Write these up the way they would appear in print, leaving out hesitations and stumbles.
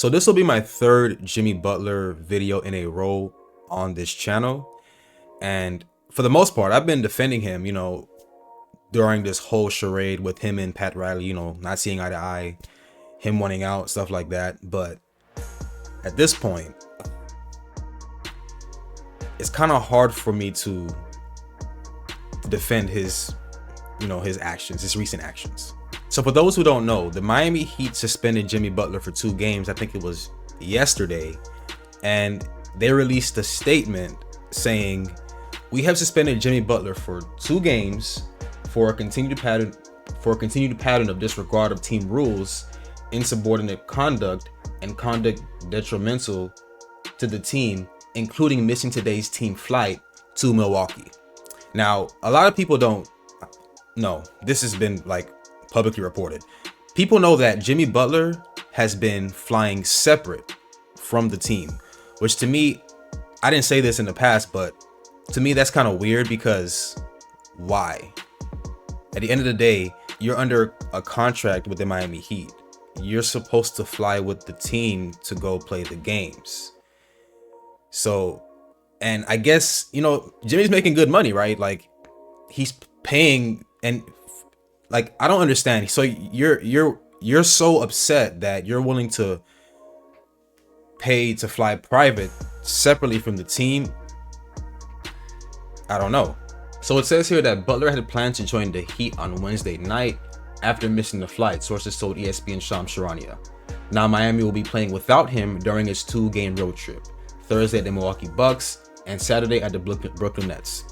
So this will be my third Jimmy Butler video in a row on this channel. And for the most part, I've been defending him, during this whole charade with him and Pat Riley, not seeing eye to eye, him wanting out, stuff like that. But at this point, it's kind of hard for me to defend his, his actions, his recent actions. So for those who don't know, the Miami Heat suspended Jimmy Butler for 2 games. I think it was yesterday. And they released a statement saying, "We have suspended Jimmy Butler for 2 games for a continued pattern of disregard of team rules, insubordinate conduct, and conduct detrimental to the team, including missing today's team flight to Milwaukee." Now, a lot of people don't know. This has been publicly reported. People know that Jimmy Butler has been flying separate from the team, which to me, I didn't say this in the past, but to me that's kind of weird, because why? At the end of the day, you're under a contract with the Miami Heat. You're supposed to fly with the team to go play the games. So, and I guess, Jimmy's making good money, right? He's paying, and I don't understand. So you're so upset that you're willing to pay to fly private separately from the team. I don't know. So it says here that Butler had planned to join the Heat on Wednesday night after missing the flight, sources told ESPN Shams Charania. Now Miami will be playing without him during his 2-game road trip, Thursday at the Milwaukee Bucks and Saturday at the Brooklyn Nets.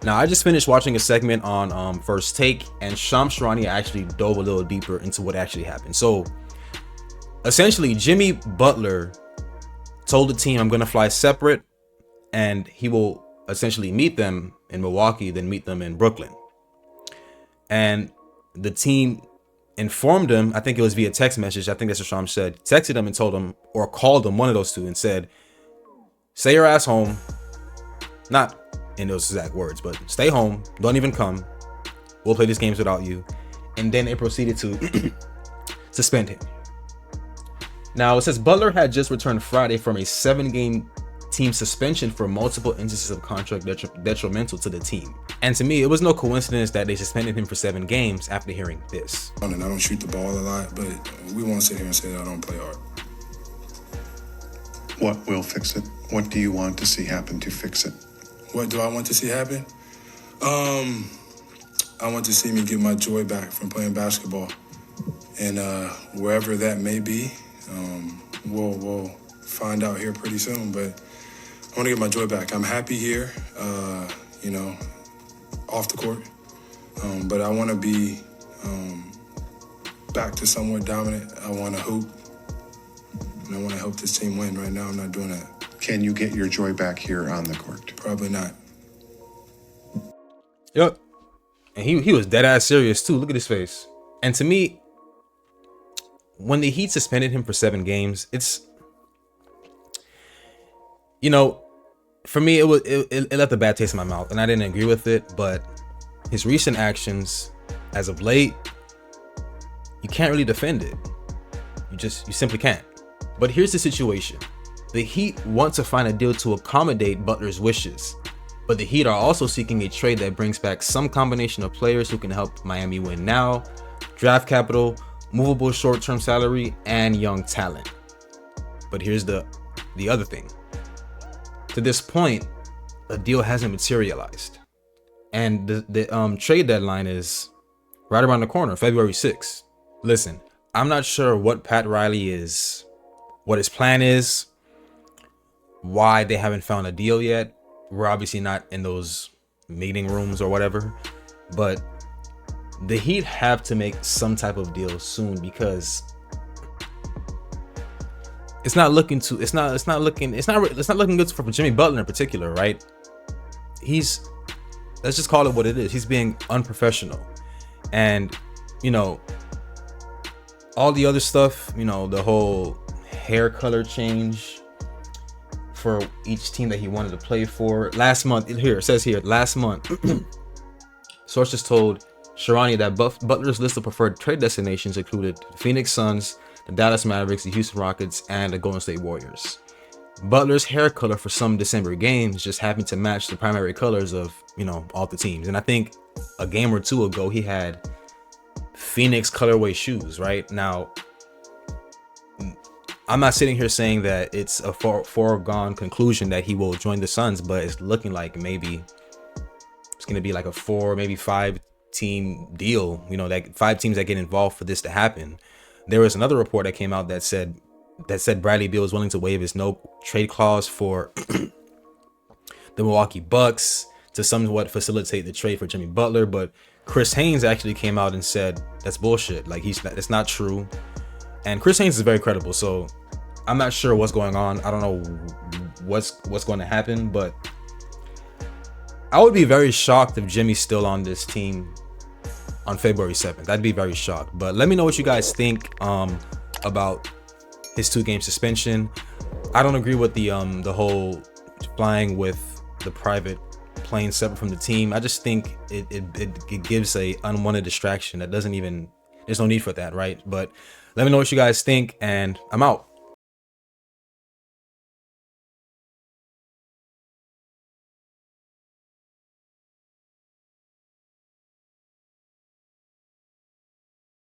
Now, I just finished watching a segment on First Take, and Shams Charania actually dove a little deeper into what actually happened. So essentially, Jimmy Butler told the team, "I'm going to fly separate," and he will essentially meet them in Milwaukee, then meet them in Brooklyn. And the team informed him, I think it was via text message, I think that's what Shams said, texted him and told him, or called him, one of those two, and said, "Stay your ass home." Not in those exact words, but stay home, don't even come, we'll play these games without you. And then they proceeded to suspend him. Now it says Butler had just returned Friday from a 7-game team suspension for multiple instances of contract detrimental to the team. And to me, it was no coincidence that they suspended him for 7 games after hearing this. I don't shoot the ball a lot, but we won't sit here and say that I don't play hard. What will fix it? What do you want to see happen to fix it? What do I want to see happen? I want to see me get my joy back from playing basketball. And wherever that may be, we'll find out here pretty soon. But I want to get my joy back. I'm happy here, off the court. But I want to be back to somewhat dominant. I want to hoop. And I want to help this team win. Right now, I'm not doing that. Can you get your joy back here on the court? Probably not. Yep. And he was dead ass serious too. Look at his face. And to me, when the Heat suspended him for 7 games, it's, for me, it left a bad taste in my mouth, and I didn't agree with it. But his recent actions, as of late, you can't really defend it. You simply can't. But here's the situation. The Heat want to find a deal to accommodate Butler's wishes, but the Heat are also seeking a trade that brings back some combination of players who can help Miami win now, draft capital, movable short-term salary, and young talent. But here's the other thing. To this point, a deal hasn't materialized, and the trade deadline is right around the corner, February 6th. Listen, I'm not sure what Pat Riley is, what his plan is, why they haven't found a deal yet. We're obviously not in those meeting rooms or whatever, but the Heat have to make some type of deal soon, because it's not looking good for Jimmy Butler in particular, right? Let's just call it what it is. He's being unprofessional. And all the other stuff, the whole hair color change for each team that he wanted to play for. Last month, last month, sources told Charania that Butler's list of preferred trade destinations included Phoenix Suns, the the Dallas Mavericks, the Houston Rockets, and the Golden State Warriors. Butler's hair color for some December games just happened to match the primary colors of, all the teams. And I think a game or two ago, he had Phoenix colorway shoes, right? Now, I'm not sitting here saying that it's a foregone conclusion that he will join the Suns, but it's looking like maybe it's going to be like a 4, maybe 5 team deal, like 5 teams that get involved for this to happen. There was another report that came out that said Bradley Beal is willing to waive his no trade clause for the Milwaukee Bucks to somewhat facilitate the trade for Jimmy Butler. But Chris Haynes actually came out and said that's bullshit. Like it's not true. And Chris Haynes is very credible. So I'm not sure what's going on. I don't know what's going to happen, but I would be very shocked if Jimmy's still on this team on February 7th. I'd be very shocked. But let me know what you guys think about his 2-game suspension. I don't agree with the whole flying with the private plane separate from the team. I just think it gives a unwanted distraction that doesn't even, there's no need for that, right? But let me know what you guys think, and I'm out.